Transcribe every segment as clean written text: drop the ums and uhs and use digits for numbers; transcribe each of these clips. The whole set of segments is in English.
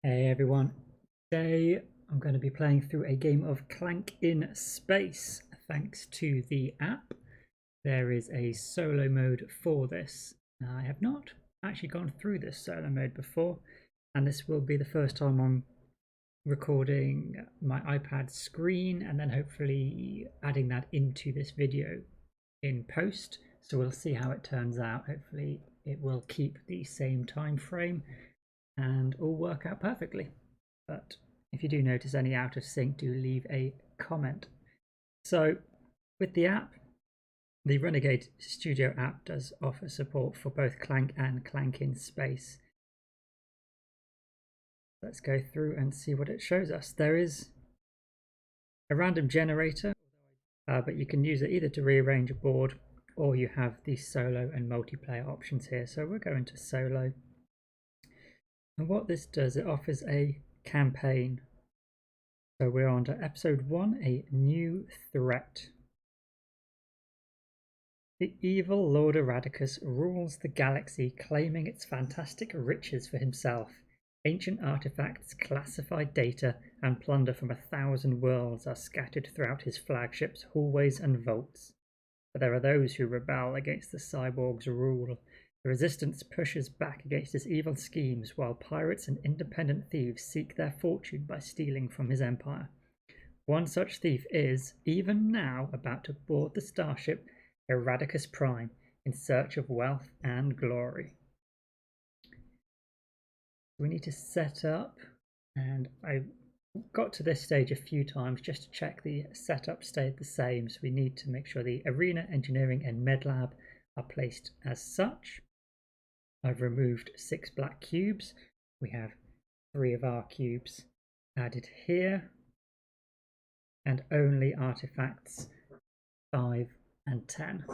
Hey everyone, today I'm going to be playing through a game of Clank in Space. Thanks to the app, there is a solo mode for this. I have not actually gone through this solo mode before, and this will be the first time I'm recording my iPad screen and then hopefully adding that into this video in post. So we'll see how it turns out. Hopefully it will keep the same time frame and all work out perfectly. But if you do notice any out of sync, do leave a comment. So with the app, the Renegade Studio app does offer support for both Clank and Clank in Space. Let's go through and see what it shows us. There is a random generator, but you can use it either to rearrange a board or you have the solo and multiplayer options here. So we're going to solo. And what this does, it offers a campaign. So we're on to episode 1, a new threat. The evil Lord Eradicus rules the galaxy, claiming its fantastic riches for himself. Ancient artifacts, classified data, and plunder from 1,000 worlds are scattered throughout his flagships, hallways, and vaults. But there are those who rebel against the cyborg's rule. The resistance pushes back against his evil schemes, while pirates and independent thieves seek their fortune by stealing from his empire. One such thief is, even now, about to board the starship Eradicus Prime in search of wealth and glory. We need to set up, and I got to this stage a few times just to check the setup stayed the same. So we need to make sure the arena, engineering, and med lab are placed as such. I've removed 6 black cubes. We have 3 of our cubes added here, and only artifacts 5 and 10.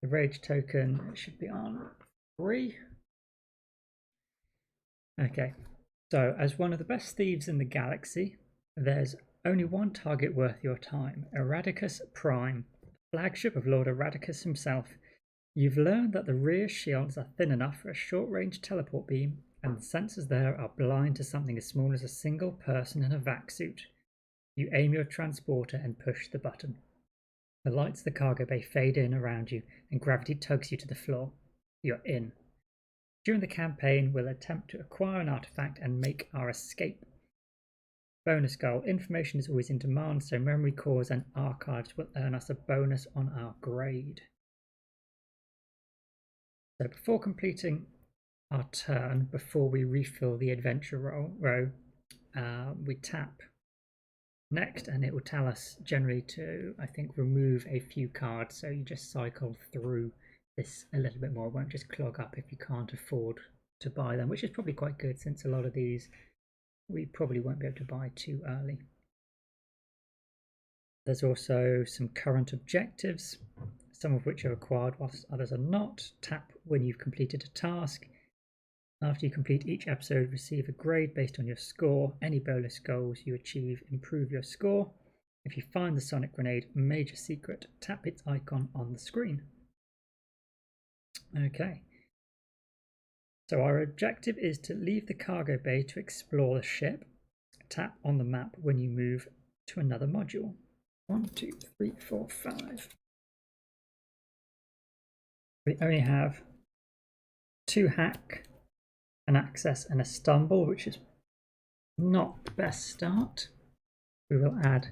The rage token should be on 3. Okay, so as one of the best thieves in the galaxy, there's only one target worth your time: Eradicus Prime, flagship of Lord Eradicus himself. You've learned that the rear shields are thin enough for a short-range teleport beam, and the sensors there are blind to something as small as a single person in a vac suit. You aim your transporter and push the button. The lights of the cargo bay fade in around you, and gravity tugs you to the floor. You're in. During the campaign, we'll attempt to acquire an artifact and make our escape. Bonus goal: information is always in demand, so memory cores and archives will earn us a bonus on our grade. So before completing our turn, before we refill the adventure row, we tap next and it will tell us generally to, I think, remove a few cards. So you just cycle through this a little bit more. It won't just clog up if you can't afford to buy them, which is probably quite good since a lot of these we probably won't be able to buy too early. There's also some current objectives, some of which are required whilst others are not. Tap when you've completed a task. After you complete each episode, receive a grade based on your score. Any bonus goals you achieve improve your score. If you find the sonic grenade major secret, tap its icon on the screen. Okay. So our objective is to leave the cargo bay to explore the ship. Tap on the map when you move to another module. 1, 2, 3, 4, 5. We only have 2 hack, an access, and a stumble, which is not the best start. We will add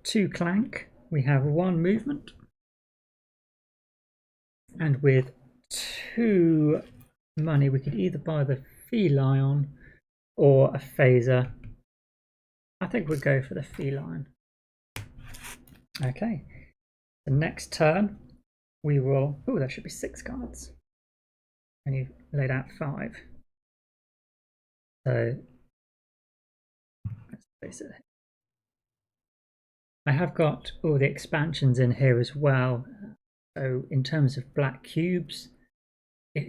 2 clank. We have 1 movement, and with 2 money we could either buy the feline or a phaser. I think we'll go for the feline. Okay, the next turn we will, oh, there should be 6 cards and you've laid out 5, so let's place it. I have got all the expansions in here as well. So in terms of black cubes,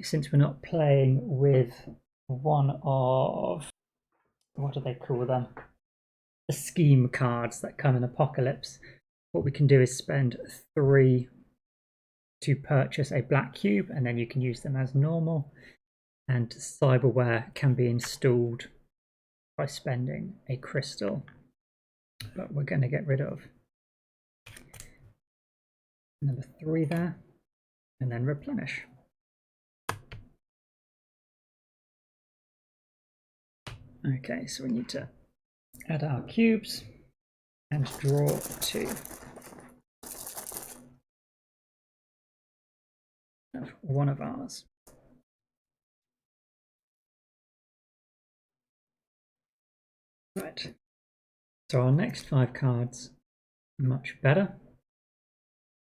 since we're not playing with one of, what do they call them, the scheme cards that come in Apocalypse, what we can do is spend 3 to purchase a black cube, and then you can use them as normal. and cyberware can be installed by spending a crystal, but we're going to get rid of number 3 there and then replenish. Okay, so we need to add our cubes and draw 2 of one of ours. Right, so our next 5 cards are much better.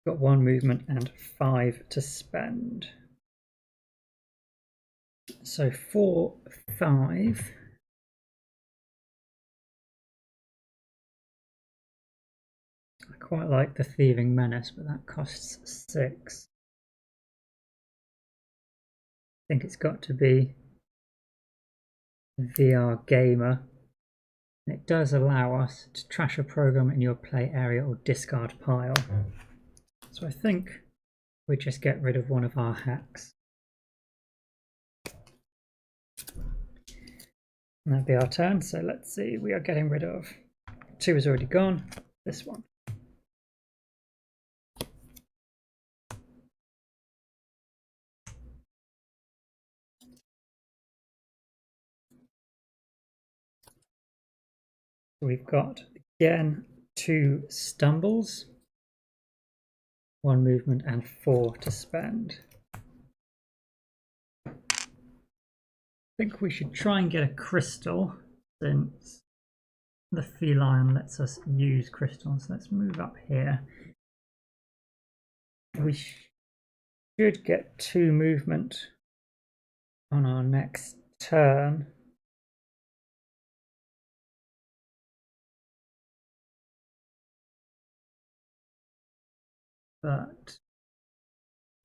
Got 1 movement and 5 to spend. So 4, 5. I quite like the Thieving Menace, but that costs 6. I think it's got to be VR Gamer. And it does allow us to trash a program in your play area or discard pile. So I think we just get rid of one of our hacks. And that'll be our turn. So let's see, we are getting rid of 2 is already gone. This one. We've got again 2 stumbles, 1 movement and 4 to spend. I think we should try and get a crystal since the feline lets us use crystals. Let's move up here. We should get 2 movement on our next turn. But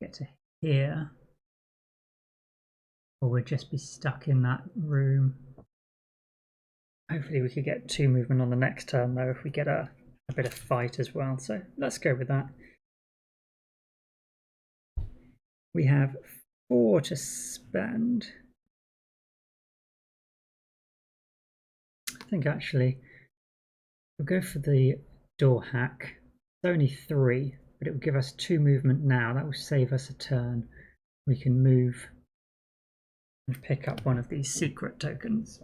get to here, or we'll just be stuck in that room. Hopefully we could get 2 movement on the next turn though if we get a bit of fight as well. So let's go with that. We have 4 to spend. I think actually we'll go for the door hack. It's only 3. But it will give us 2 movement now. That will save us a turn. We can move and pick up one of these secret tokens.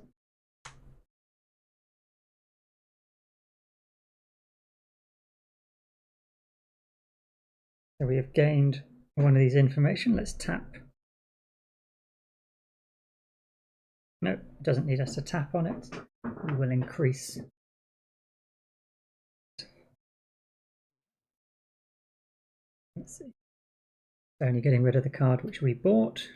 So we have gained one of these information. Let's tap. No, it doesn't need us to tap on it. We will increase. Let's see. Only getting rid of the card which we bought.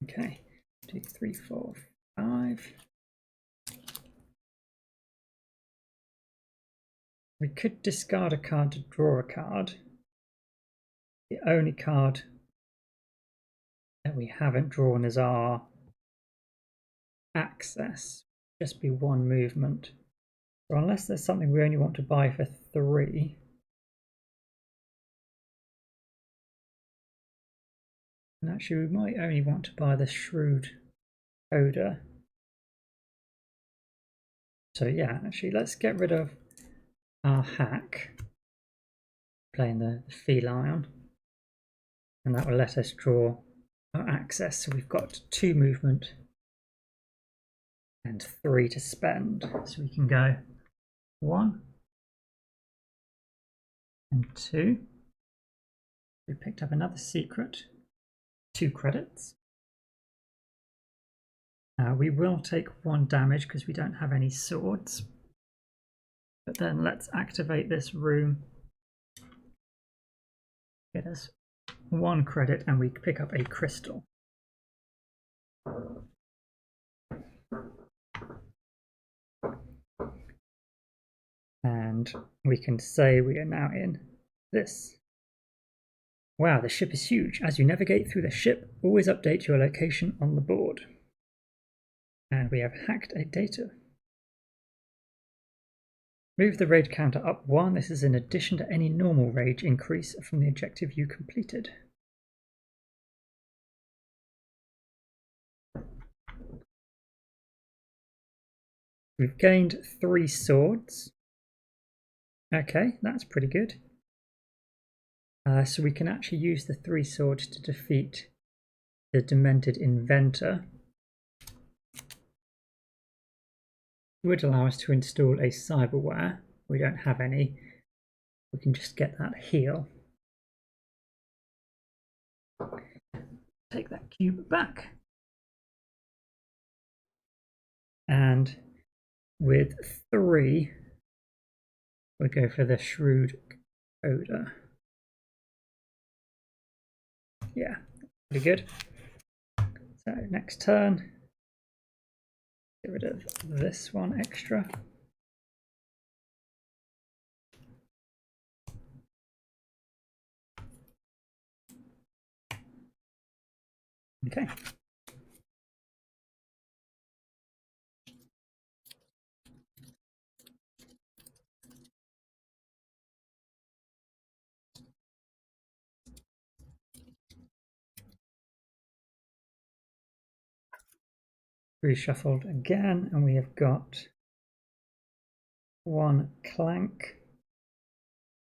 Okay, 2, 3, 4, 5. We could discard a card to draw a card. The only card that we haven't drawn is our access. Just be 1 movement. So unless there's something we only want to buy for 3, and actually we might only want to buy the Shrewd Coder. So yeah, actually let's get rid of our hack, playing the feline, and that will let us draw our access. So we've got 2 movement and 3 to spend. So we can go 1 and 2. We picked up another secret, 2 credits. We will take 1 damage because we don't have any swords. But then let's activate this room. Get us 1 credit and we pick up a crystal. And we can say we are now in this. Wow, the ship is huge. As you navigate through the ship, always update your location on the board. And we have hacked a data. Move the rage counter up 1. This is in addition to any normal rage increase from the objective you completed. We've gained 3 swords. Okay, that's pretty good. So we can actually use the 3 swords to defeat the Demented Inventor. It would allow us to install a cyberware. We don't have any. We can just get that heal. Take that cube back. And with 3, we'll go for the Shrewd Coder. Yeah, pretty good. So next turn, get rid of this one extra. Okay. Reshuffled again, and we have got 1 Clank,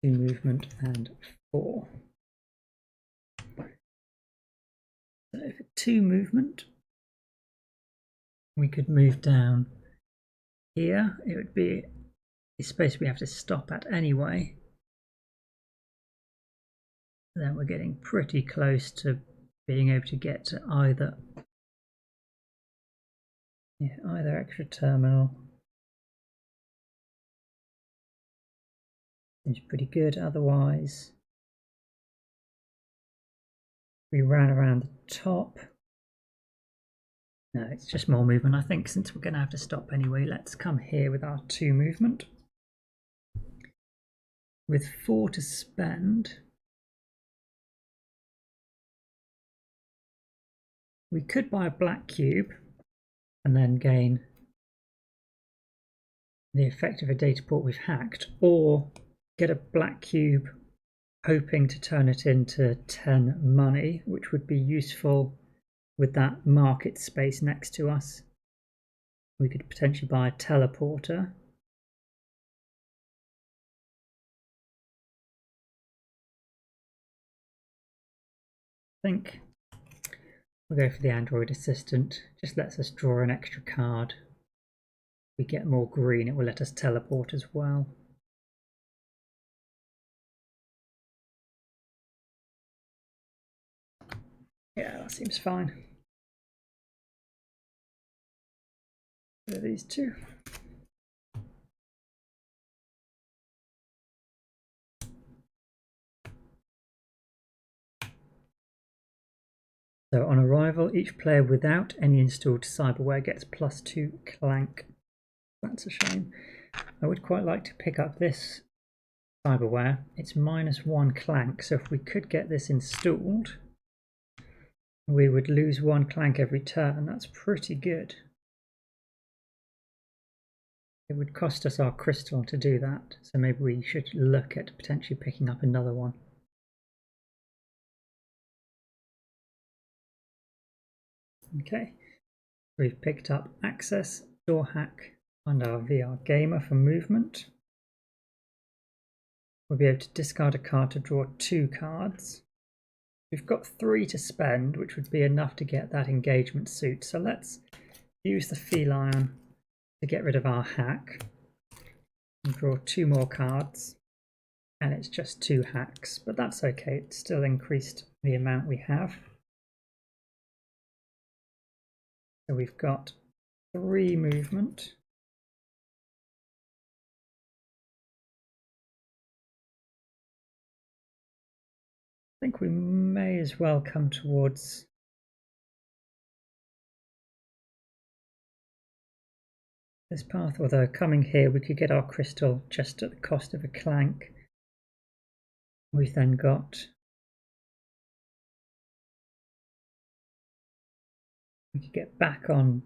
2 movement, and 4. So for 2 movement, we could move down here. It would be a space we have to stop at anyway. Then we're getting pretty close to being able to get to either extra terminal. Seems pretty good. Otherwise, we ran around the top. No, it's just more movement. I think since we're going to have to stop anyway, let's come here with our 2 movement. With 4 to spend, we could buy a black cube and then gain the effect of a data port we've hacked, or get a black cube hoping to turn it into 10 money, which would be useful with that market space next to us. We could potentially buy a teleporter. I think we'll go for the Android Assistant. Just lets us draw an extra card. If we get more green, it will let us teleport as well. Yeah, that seems fine. So these 2. So on arrival, each player without any installed cyberware gets +2 Clank. That's a shame. I would quite like to pick up this cyberware. It's -1 Clank, so if we could get this installed, we would lose 1 Clank every turn. That's pretty good. It would cost us our crystal to do that, so maybe we should look at potentially picking up another one. Okay, we've picked up access, door hack, and our VR gamer for movement. We'll be able to discard a card to draw 2 cards. We've got 3 to spend, which would be enough to get that engagement suit. So let's use the feline to get rid of our hack and draw 2 more cards. And it's just 2 hacks, but that's okay. It's still increased the amount we have. So we've got 3 movement. I think we may as well come towards this path, although coming here we could get our crystal just at the cost of a Clank. We've then got, we could get back on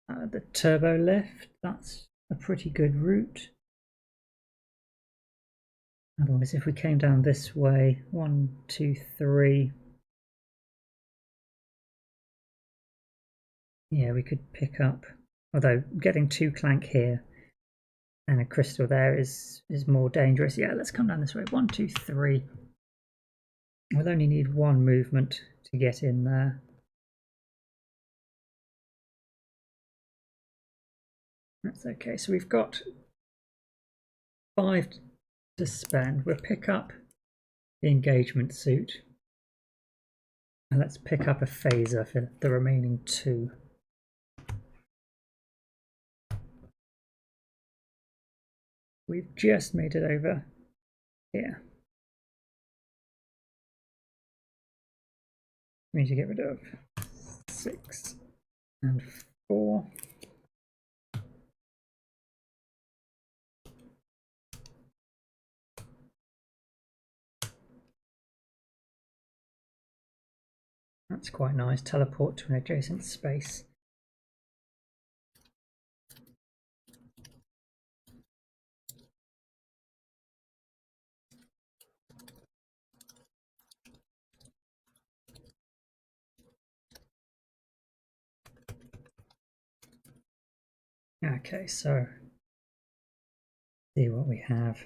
the turbo lift. That's a pretty good route. Otherwise, if we came down this way, 1, 2, 3, Yeah, we could pick up, although getting 2 Clank here and a crystal there is more dangerous. Yeah, let's come down this way. 1, 2, 3. We'll only need 1 movement to get in there. That's okay. So we've got 5 to spend. We'll pick up the engagement suit. And let's pick up a phaser for the remaining 2. We've just made it over here. We need to get rid of 6 and 4. That's quite nice. Teleport to an adjacent space. Okay, so see what we have.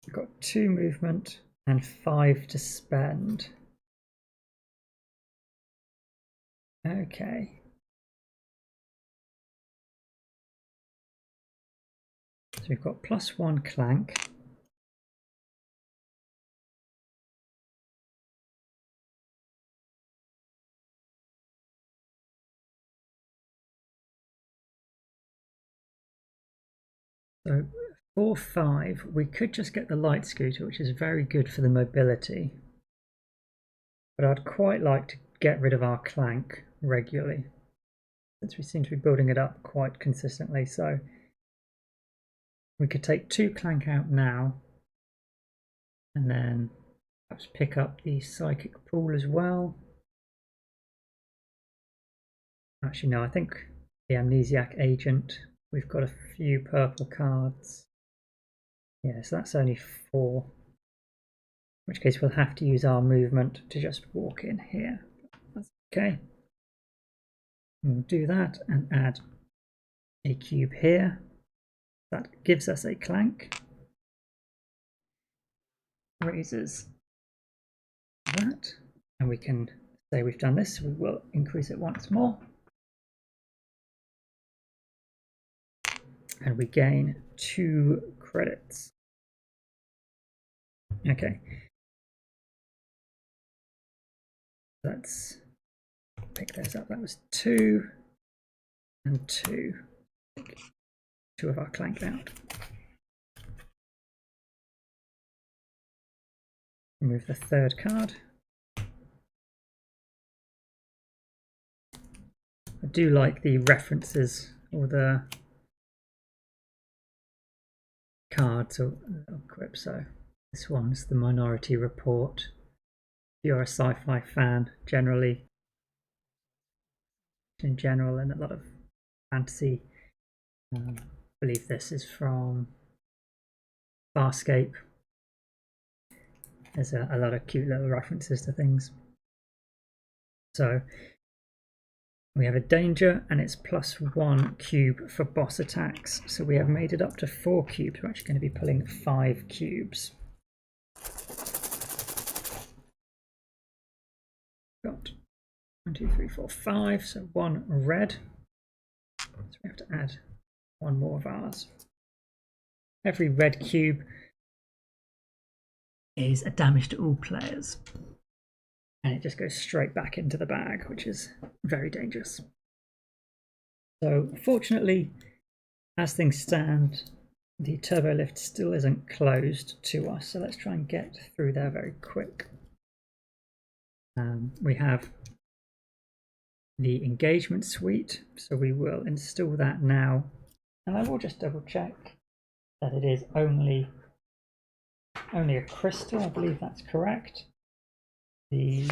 We've got 2 movement and 5 to spend. Okay. So we've got +1 Clank. So 4, 5, we could just get the light scooter, which is very good for the mobility. But I'd quite like to get rid of our Clank regularly, since we seem to be building it up quite consistently. So we could take 2 Clank out now, and then perhaps pick up the psychic pool as well. Actually, no, I think the amnesiac agent, we've got a few purple cards. Yeah, so that's only 4. In which case we'll have to use our movement to just walk in here. That's okay. We'll do that and add a cube here. That gives us a Clank. Raises that. And we can say we've done this. We will increase it once more. And we gain 2 credits. Okay. Let's pick those up. That was 2 and 2. Take 2 of our Clank out. Remove the 3rd card. I do like the references or the cards or equip. So this one's the Minority Report. If you're a sci-fi fan, generally, in general, and a lot of fantasy, I believe this is from Farscape. There's a lot of cute little references to things. So we have a danger, and it's +1 cube for boss attacks. So we have made it up to 4 cubes. We're actually going to be pulling 5 cubes. Got 1, 2, 3, 4, 5. So 1 red. So we have to add 1 more of ours. Every red cube is a damage to all players. And it just goes straight back into the bag, which is very dangerous. So fortunately, as things stand, the turbo lift still isn't closed to us. So let's try and get through there very quick. We have the engagement suite, so we will install that now. And I will just double check that it is only a crystal. I believe that's correct. The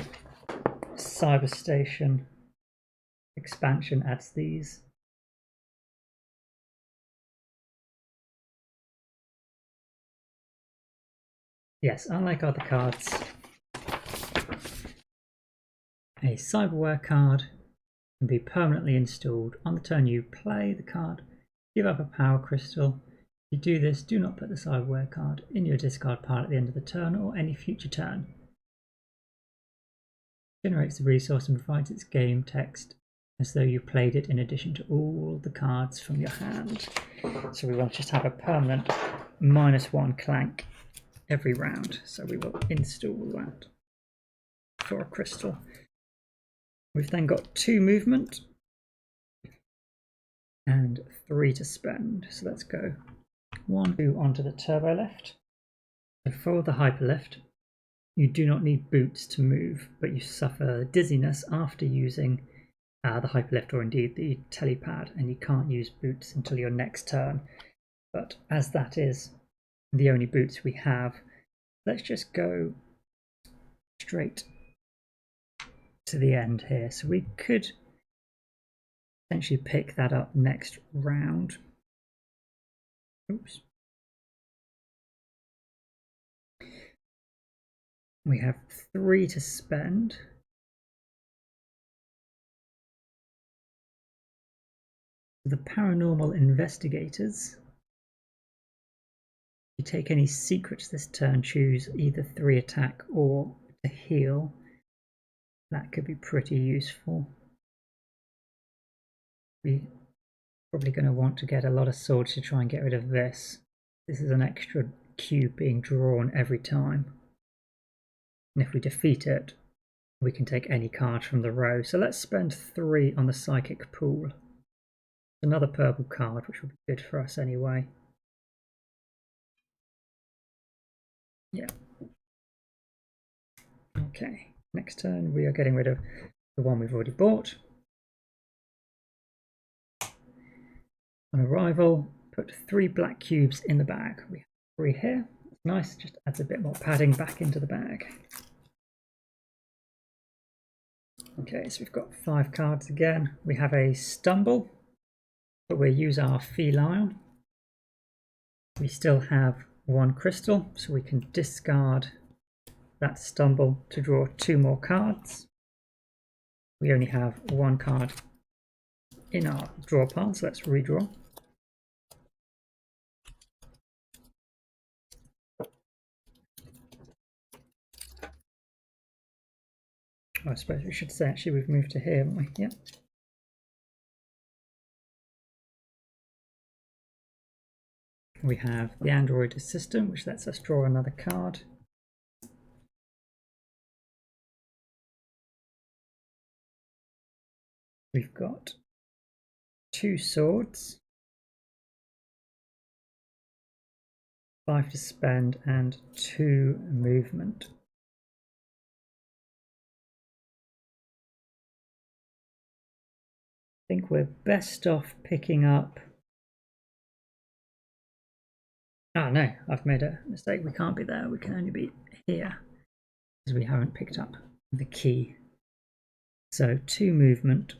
cyberstation expansion adds these. Yes, unlike other cards, a cyberware card can be permanently installed. On the turn you play the card, give up a power crystal. If you do this, do not put the cyberware card in your discard pile at the end of the turn or any future turn. Generates the resource and provides its game text as though you played it in addition to all the cards from your hand. So we want to just have a permanent -1 Clank every round. So we will install that for a crystal. We've then got 2 movement and 3 to spend. So let's go 1, 2 onto the turbo lift. So for the hyperlift, you do not need boots to move, but you suffer dizziness after using the hyperlift or indeed the telepad, and you can't use boots until your next turn. But as that is the only boots we have, let's just go straight to the end here. So we could potentially pick that up next round. Oops. We have 3 to spend. The paranormal investigators. If you take any secrets this turn, choose either 3 attack or to heal. That could be pretty useful. We're probably going to want to get a lot of swords to try and get rid of this. This is an extra cube being drawn every time. And if we defeat it, we can take any card from the row. So let's spend 3 on the psychic pool. Another purple card, which will be good for us anyway. Yeah. Okay, next turn we are getting rid of the one we've already bought. On arrival, put 3 black cubes in the bag. We have 3 here. It's nice, just adds a bit more padding back into the bag. Okay, so we've got 5 cards again. We have a stumble, but we'll use our feline. We still have 1 crystal, so we can discard that stumble to draw 2 more cards. We only have 1 card in our draw pile, so let's redraw. I suppose we should say actually we've moved to here, haven't we? Yep. We have the Android Assistant, which lets us draw another card. We've got 2 swords, 5 to spend, and 2 movement. I think we're best off picking up... Oh no, I've made a mistake. We can't be there. We can only be here because we haven't picked up the key. So 2 movement.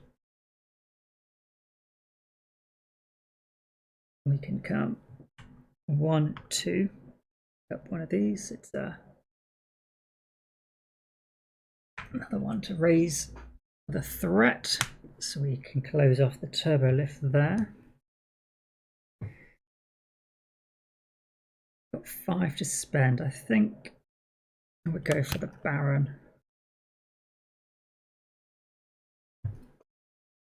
We can come 1, 2. Pick up one of these. It's another one to raise the threat. So we can close off the turbo lift there. Got 5 to spend. I think we'll go for the Baron.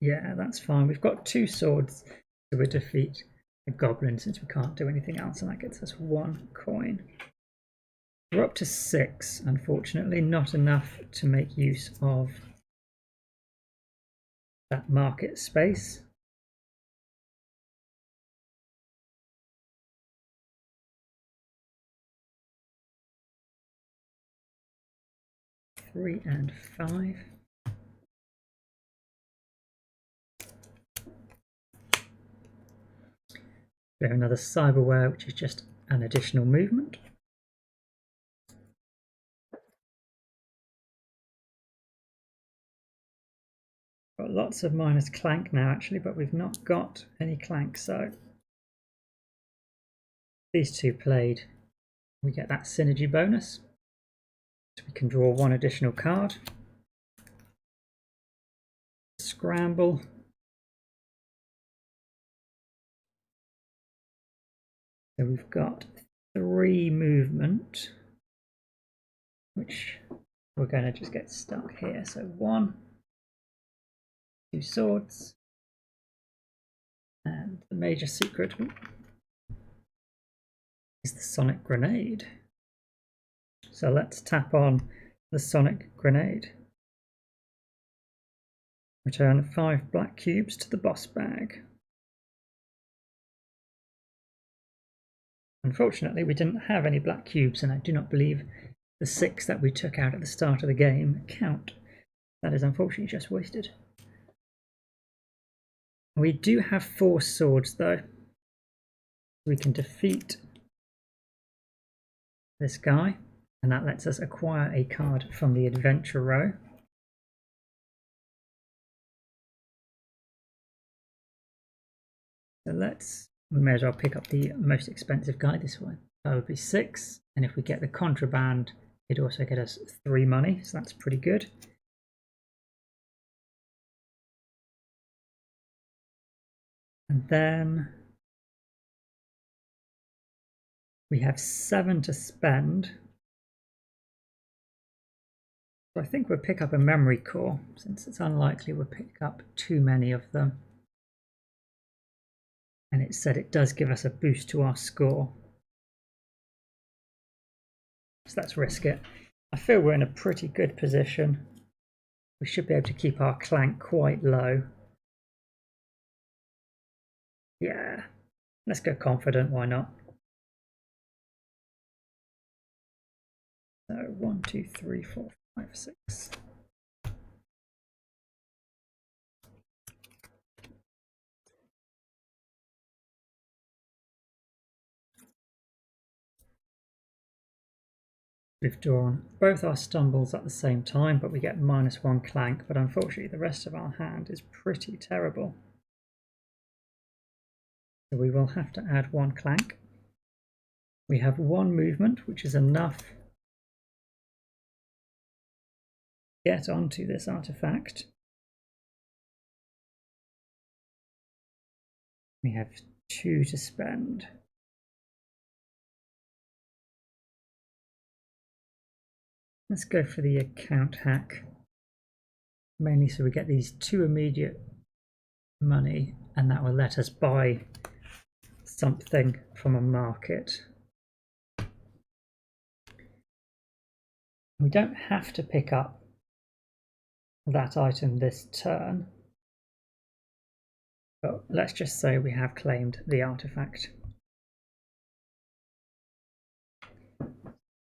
Yeah, that's fine. We've got 2 swords, so we'll defeat a goblin since we can't do anything else, and that gets us 1 coin. We're up to 6, unfortunately, not enough to make use of that market space. Three and 5. We have another cyberware, which is just an additional movement. Got lots of minus Clank now actually, but we've not got any Clank, so these 2 played, we get that synergy bonus. So we can draw 1 additional card. scramble. So we've got 3 movement, which we're going to just get stuck here. So 1, 2 swords, and the major secret is the sonic grenade. So let's tap on the sonic grenade. Return 5 black cubes to the boss bag. Unfortunately, we didn't have any black cubes, and I do not believe the 6 that we took out at the start of the game count. That is unfortunately just wasted. We do have 4 swords though. We can defeat this guy, and that lets us acquire a card from the adventure row. So we may as well pick up the most expensive guy this one. That would be 6, and if we get the contraband, it'd also get us 3 money, so that's pretty good. And then we have 7 to spend. So I think we'll pick up a memory core, since it's unlikely we'll pick up too many of them. And it said it does give us a boost to our score. So let's risk it. I feel we're in a pretty good position. We should be able to keep our clank quite low. Yeah, let's go confident, why not? So 1, 2, 3, 4, 5, 6. We've drawn both our stumbles at the same time, but we get -1 clank, but unfortunately the rest of our hand is pretty terrible. So we will have to add 1 clank. We have 1 movement, which is enough to get onto this artifact. We have 2 to spend. Let's go for the account hack, mainly so we get these 2 immediate money, and that will let us buy something from a market. We don't have to pick up that item this turn, but let's just say we have claimed the artifact.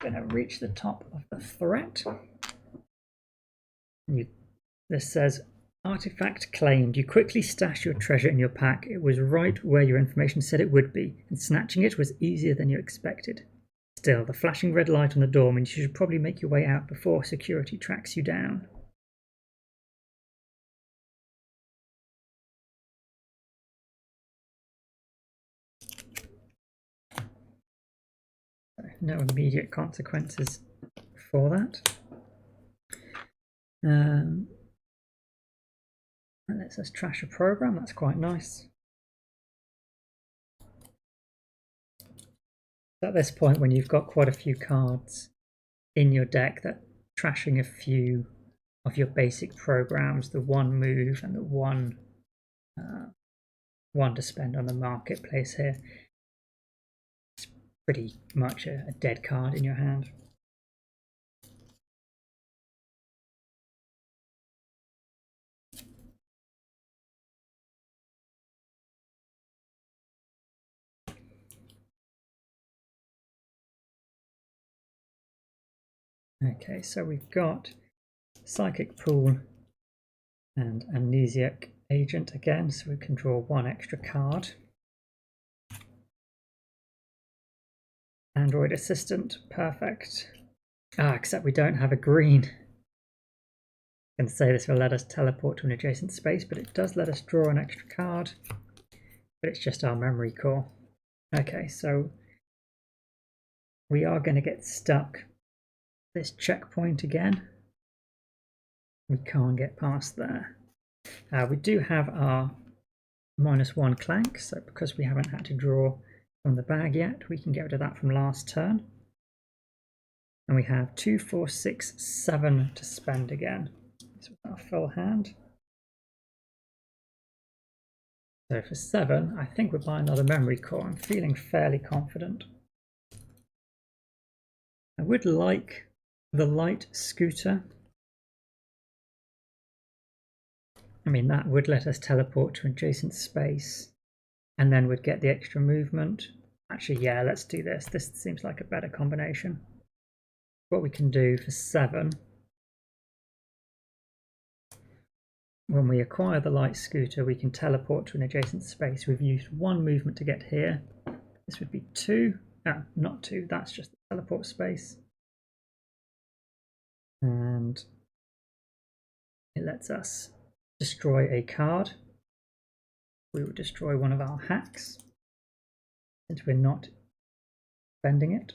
Going to reach the top of the threat. This says, artifact claimed. You quickly stashed your treasure in your pack. It was right where your information said it would be, and snatching it was easier than you expected. Still, the flashing red light on the door means you should probably make your way out before security tracks you down. No immediate consequences for that. And lets us trash a program, that's quite nice. At this point, when you've got quite a few cards in your deck, that trashing a few of your basic programs, the 1 move and the one to spend on the marketplace here, it's pretty much a dead card in your hand. Okay, so we've got Psychic Pool and Amnesiac Agent again, so we can draw 1 extra card. Android Assistant, perfect. Except we don't have a green. I can say this will let us teleport to an adjacent space, but it does let us draw an extra card. But it's just our memory core. Okay, so we are going to get stuck this checkpoint again. We can't get past there. We do have our -1 Clank, so because we haven't had to draw from the bag yet, we can get rid of that from last turn. And we have 2, 4, 6, 7 to spend again. This was our full hand. So for 7, I think we'll buy another memory core. I'm feeling fairly confident. I would like the light scooter. I mean, that would let us teleport to adjacent space and then we'd get the extra movement. Actually, yeah, let's do this. This seems like a better combination. What we can do for 7, when we acquire the light scooter, we can teleport to an adjacent space. We've used 1 movement to get here. This would be 2. Ah, not 2, that's just the teleport space. And it lets us destroy a card. We will destroy one of our hacks since we're not spending it.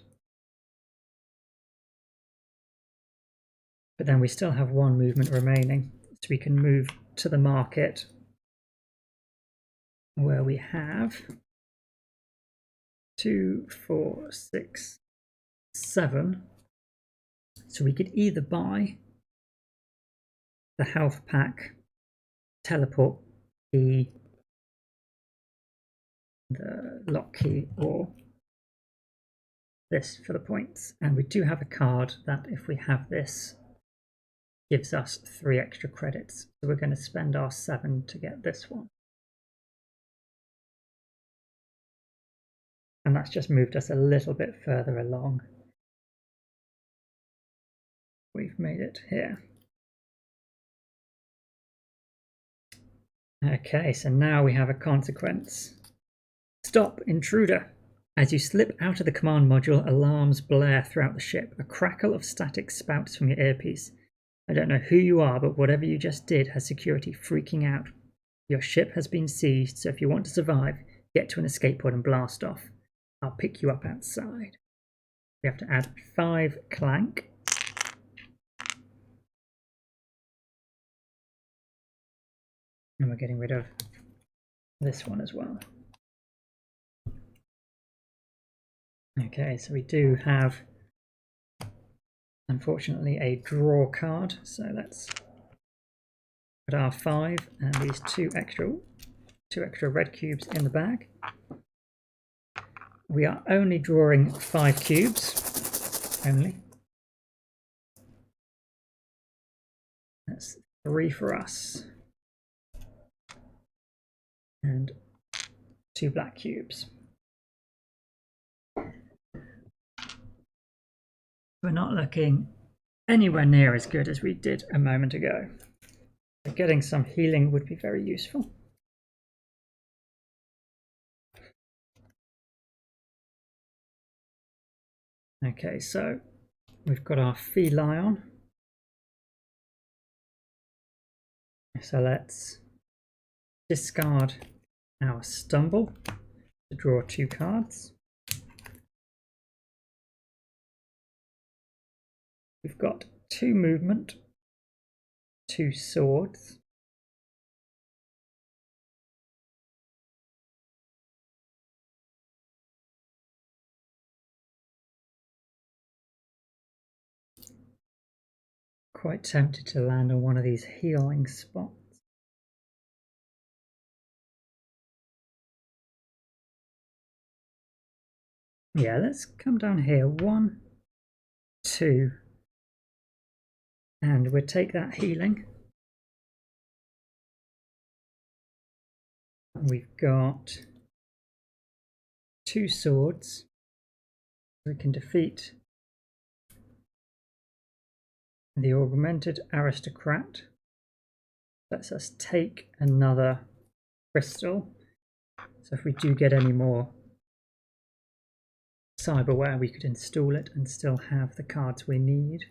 But then we still have 1 movement remaining, so we can move to the market where we have 2, 4, 6, 7. So we could either buy the health pack, teleport key, the lock key, or this for the points. And we do have a card that, if we have this, gives us 3 extra credits. So we're going to spend our 7 to get this one. And that's just moved us a little bit further along. We've made it here. Okay, so now we have a consequence. Stop, intruder! As you slip out of the command module, alarms blare throughout the ship. A crackle of static spouts from your earpiece. I don't know who you are, but whatever you just did has security freaking out. Your ship has been seized, so if you want to survive, get to an escape pod and blast off. I'll pick you up outside. We have to add 5 Clank. And we're getting rid of this one as well. Okay, so we do have, unfortunately, a draw card. So let's put our 5 and these 2 extra red cubes in the bag. We are only drawing 5 cubes, only. That's 3 for us. And 2 black cubes. We're not looking anywhere near as good as we did a moment ago. So getting some healing would be very useful. Okay, so we've got our feline. So let's discard our stumble to draw 2 cards. We've got 2 movement, 2 swords. Quite tempted to land on one of these healing spots. Yeah, let's come down here. 1, 2, and we'll take that healing. We've got 2 swords. We can defeat the augmented aristocrat. Lets us take another crystal. So if we do get any more cyberware, we could install it and still have the cards we need.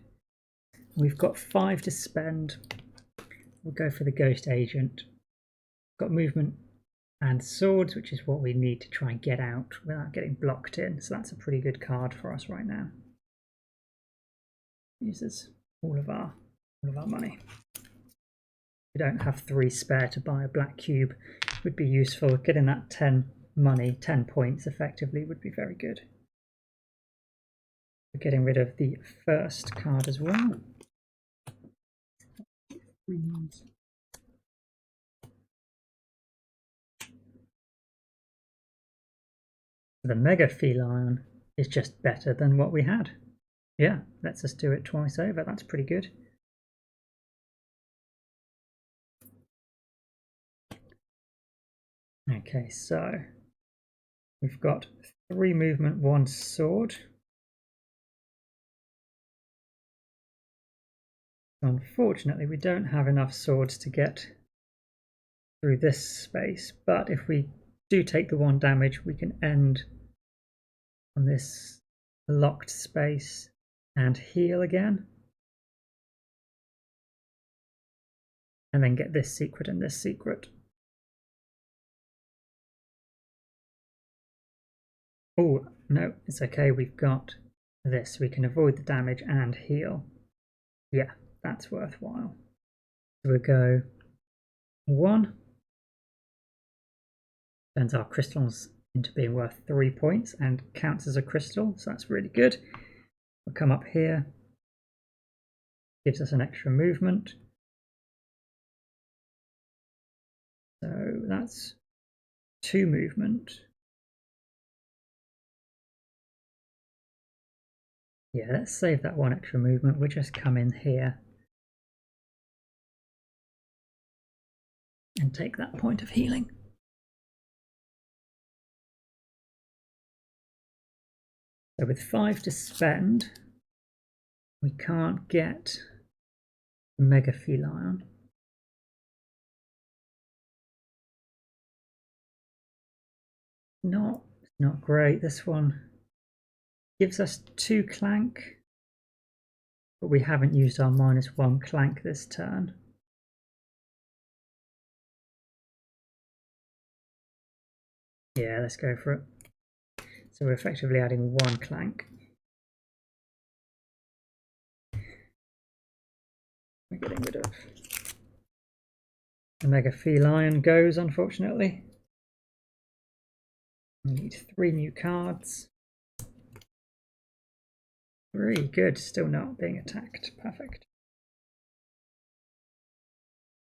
We've got 5 to spend. We'll go for the ghost agent. Got movement and swords, which is what we need to try and get out without getting blocked in. So that's a pretty good card for us right now. Uses all of our money. we don't have 3 spare to buy a black cube, would be useful. Getting that 10 money, 10 points effectively would be very good. We're getting rid of the first card as well. The Mega Feline is just better than what we had. Yeah, lets us do it twice over. That's pretty good. Okay, so we've got 3 movement, 1 sword. Unfortunately, we don't have enough swords to get through this space, but if we do take the 1 damage, we can end on this locked space and heal again. And then get this secret and this secret. Oh, no, it's okay. We've got this. We can avoid the damage and heal. Yeah, that's worthwhile. So we'll go 1. Turns our crystals into being worth 3 points and counts as a crystal, so that's really good. We'll come up here. Gives us an extra movement. So that's 2 movement. Yeah, let's save that 1 extra movement. We'll just come in here and take that point of healing. So with 5 to spend, we can't get the Mega Feline. Not great. This one gives us 2 Clank, but we haven't used our -1 Clank this turn. Yeah, let's go for it. So we're effectively adding 1 Clank. We're getting rid of the Mega Feline goes, unfortunately. We need 3 new cards. 3, good, still not being attacked, perfect.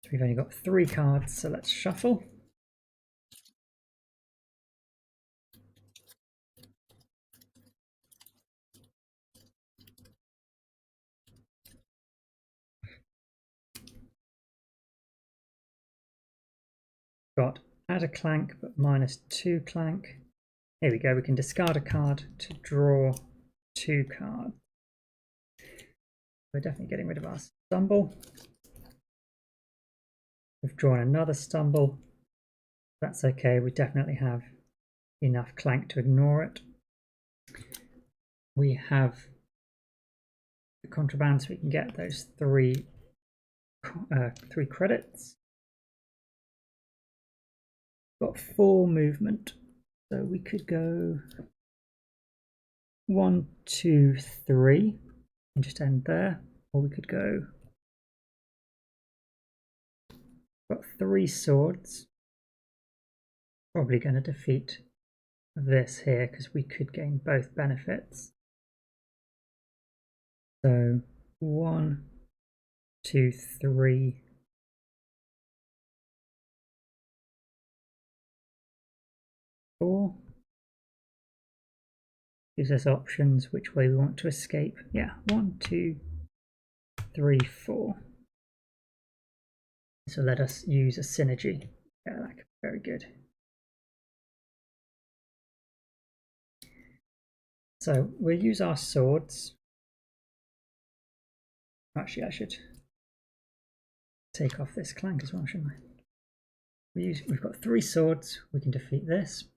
So we've only got 3 cards, so let's shuffle. Got add a Clank, but -2 Clank. Here we go, we can discard a card to draw 2 cards. We're definitely getting rid of our stumble. We've drawn another stumble. That's okay, we definitely have enough Clank to ignore it. We have the contraband, so we can get those 3 credits. Got 4 movement, so we could go 1, 2, 3 and just end there, or we could go. Got 3 swords. Probably going to defeat this here because we could gain both benefits. So 1, 2, 3. 4. Gives us options which way we want to escape. Yeah, 1, 2, 3, 4. So let us use a synergy. Yeah, that could be very good. So we'll use our swords. Actually, I should take off this Clank as well, shouldn't I? We've got 3 swords. We can defeat this.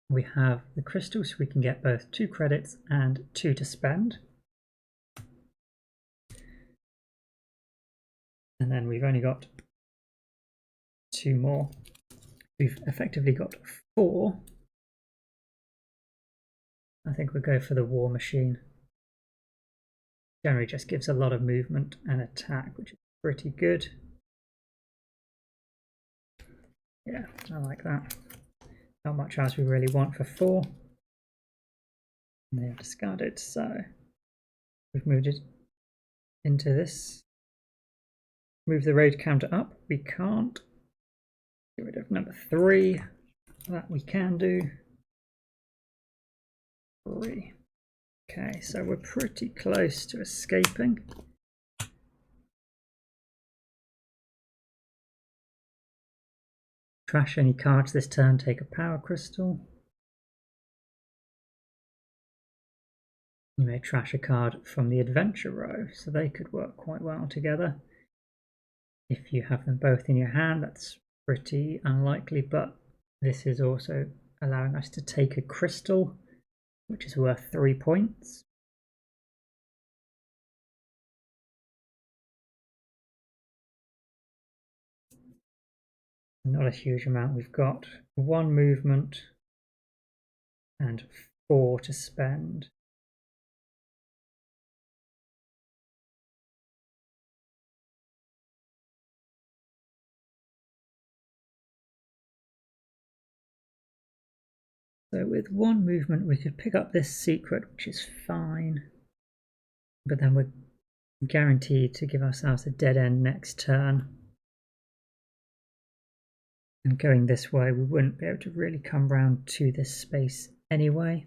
We have the crystals, so we can get both 2 credits and 2 to spend. And then we've only got 2 more. We've effectively got 4. I think we'll go for the War Machine. Generally just gives a lot of movement and attack, which is pretty good. Yeah, I like that. Not much else we really want for 4. And they are discarded, so we've moved it into this. Move the raid counter up. We can't. Get rid of number 3. That we can do. 3. Okay, so we're pretty close to escaping. Trash any cards this turn, take a power crystal. You may trash a card from the adventure row, so they could work quite well together. If you have them both in your hand, that's pretty unlikely, but this is also allowing us to take a crystal, which is worth 3 points. Not a huge amount. We've got 1 movement and 4 to spend. So with 1 movement we could pick up this secret, which is fine, but then we're guaranteed to give ourselves a dead end next turn. And going this way we wouldn't be able to really come round to this space anyway.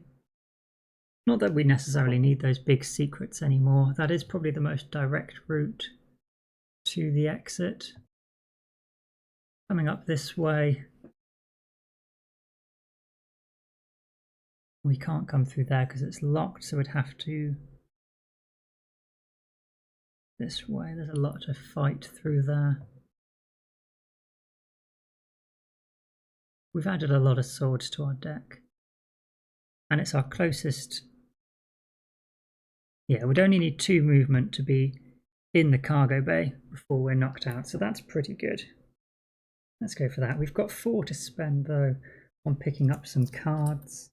Not that we necessarily need those big secrets anymore. That is probably the most direct route to the exit. Coming up this way, we can't come through there because it's locked, so we'd have to this way. There's a lot to fight through there. We've added a lot of swords to our deck, and it's our closest. Yeah, we'd only need 2 movement to be in the cargo bay before we're knocked out, so that's pretty good. Let's go for that. We've got 4 to spend though on picking up some cards.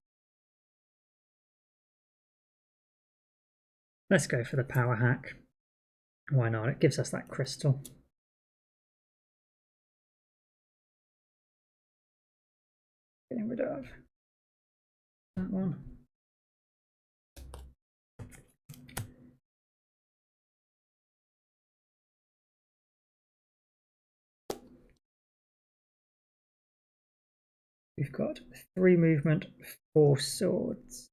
Let's go for the power hack. Why not? It gives us that crystal. Getting rid of that one. We've got 3 movement, 4 swords.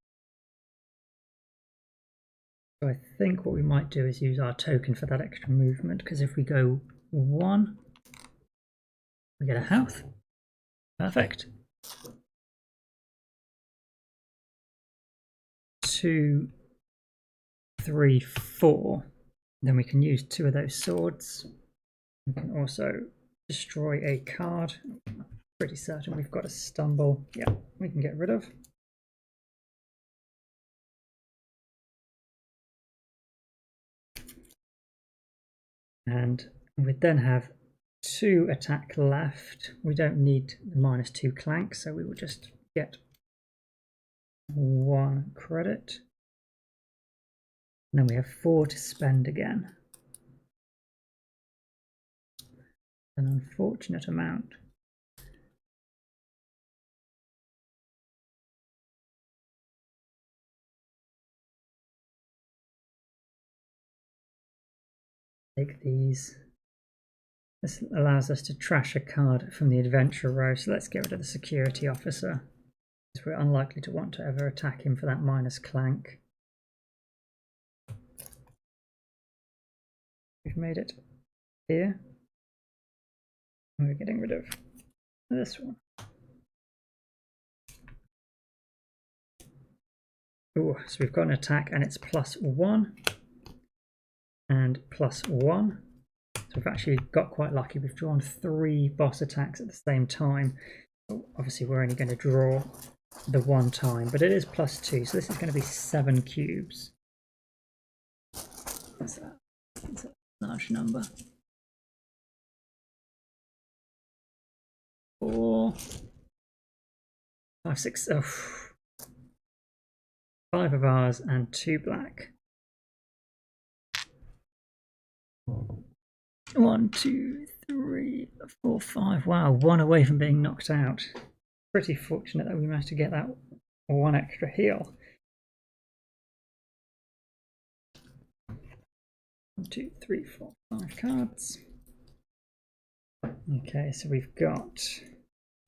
So I think what we might do is use our token for that extra movement, because if we go 1, we get a health. Perfect. 2, 3, 4. Then we can use 2 of those swords. We can also destroy a card. I'm pretty certain we've got a stumble. Yeah, we can get rid of. And we then have 2 attack left. We don't need the -2 clank, so we will just get 1 credit. And then we have 4 to spend again. An unfortunate amount. Take these. This allows us to trash a card from the adventure row, so let's get rid of the security officer, because we're unlikely to want to ever attack him for that -clank. We've made it here. And we're getting rid of this one. Ooh, so we've got an attack and it's +1 and +1. So we've actually got quite lucky. We've drawn 3 boss attacks at the same time. Obviously we're only going to draw the 1 time, but it is +2, so this is going to be 7 cubes. That's a large number. 4, 5, 6, 5 of ours and 2 black. 1, 2, 3, 4, 5. Wow, one away from being knocked out. Pretty fortunate that we managed to get that one extra heal. 1, 2, 3, 4, 5 cards. Okay, so we've got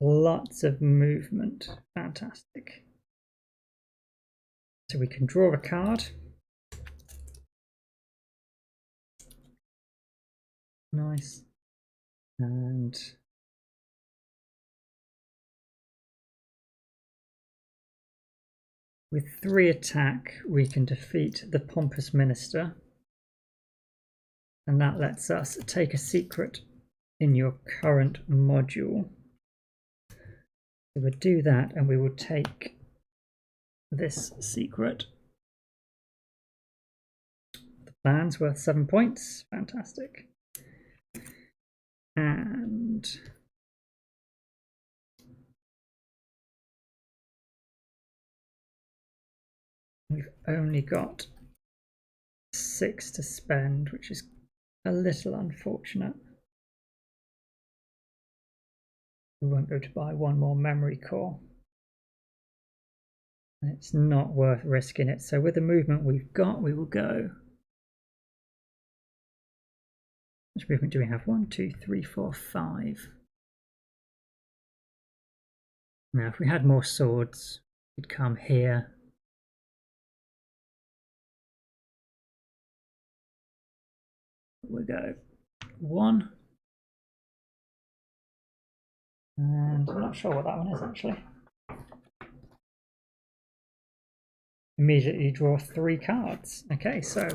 lots of movement. Fantastic. So we can draw a card. Nice. And with 3 attack, we can defeat the Pompous Minister. And that lets us take a secret in your current module. So we'll do that, and we will take this secret. The plan's worth 7 points. Fantastic. And we've only got 6 to spend, which is a little unfortunate. We won't be able to buy one more memory core. And it's not worth risking it. So with the movement we've got, we will go. Which movement do we have? 1, 2, 3, 4, 5. Now, if we had more swords, we'd come here. We'll go 1. And I'm not sure what that one is actually. Immediately draw 3 cards. Okay, so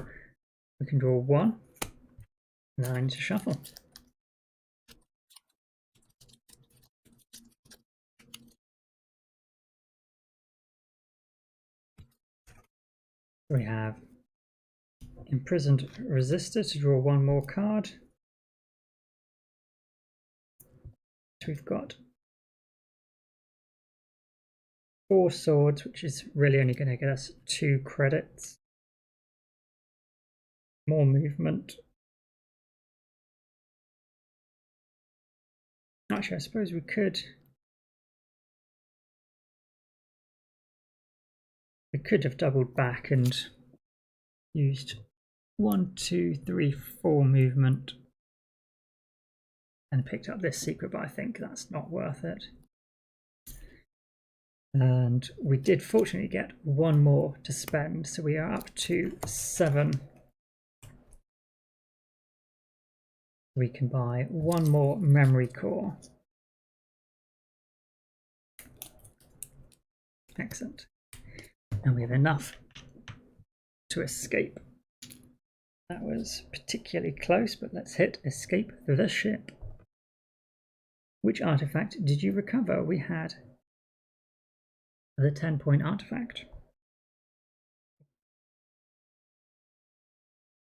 we can draw 1. Now I need to shuffle. We have Imprisoned Resistor to draw 1 more card. So we've got 4 swords, which is really only going to get us 2 credits. More movement. Actually, I suppose we could have doubled back and used 1, 2, 3, 4 movement and picked up this secret, but I think that's not worth it. And we did fortunately get 1 more to spend, so we are up to 7. We can buy 1 more memory core. Excellent. And we have enough to escape. That was particularly close, but let's hit escape through the ship. Which artifact did you recover? We had the 10-point artifact.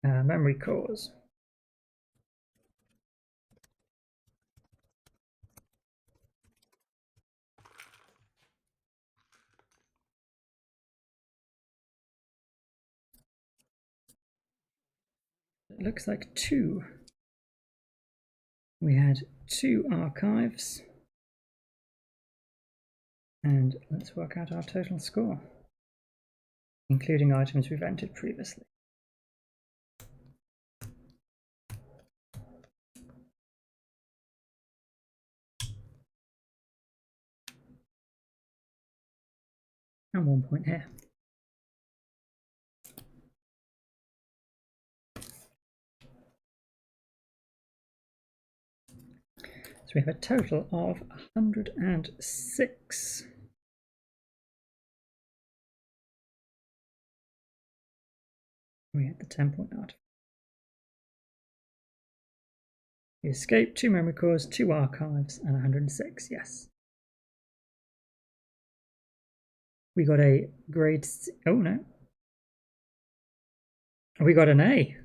Memory cores. It looks like 2. We had 2 archives. And let's work out our total score, including items we've entered previously. And 1 point here. So we have a total of 106. We had the 10-point artifact. We escaped 2 memory cores, 2 archives, and 106. Yes. We got a grade C. Oh no. We got an A.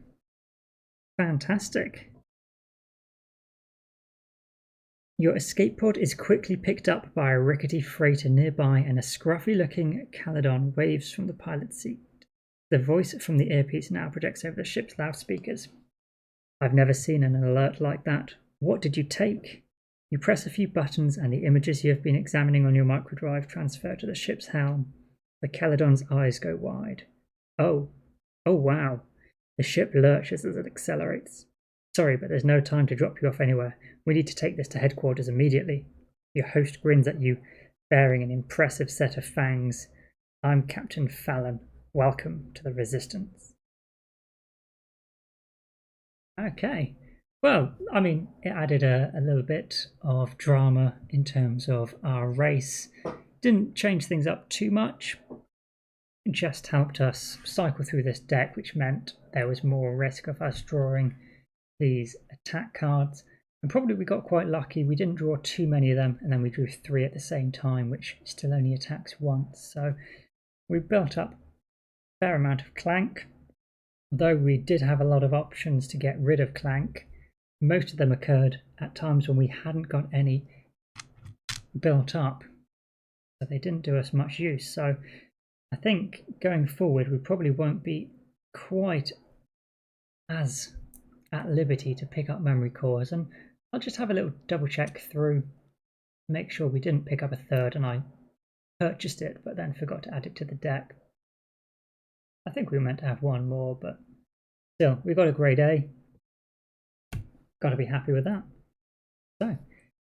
Fantastic. Your escape pod is quickly picked up by a rickety freighter nearby, and a scruffy-looking Caledon waves from the pilot's seat. The voice from the earpiece now projects over the ship's loudspeakers. I've never seen an alert like that. What did you take? You press a few buttons and the images you have been examining on your microdrive transfer to the ship's helm. The Caledon's eyes go wide. Oh wow. The ship lurches as it accelerates. Sorry, but there's no time to drop you off anywhere. We need to take this to headquarters immediately. Your host grins at you, bearing an impressive set of fangs. I'm Captain Fallon. Welcome to the Resistance. Okay. Well, I mean, it added a little bit of drama in terms of our race. Didn't change things up too much. It just helped us cycle through this deck, which meant there was more risk of us drawing these attack cards. And probably we got quite lucky. We didn't draw too many of them, and then we drew 3 at the same time, which still only attacks once. So we built up a fair amount of Clank. Though we did have a lot of options to get rid of Clank, most of them occurred at times when we hadn't got any built up. So they didn't do us much use. So I think going forward we probably won't be quite as at liberty to pick up memory cores, and I'll just have a little double check through, make sure we didn't pick up a third and I purchased it but then forgot to add it to the deck. I think we were meant to have one more, but still, we got a grade A. Got to be happy with that. So,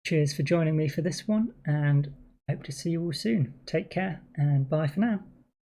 cheers for joining me for this one, and hope to see you all soon. Take care and bye for now.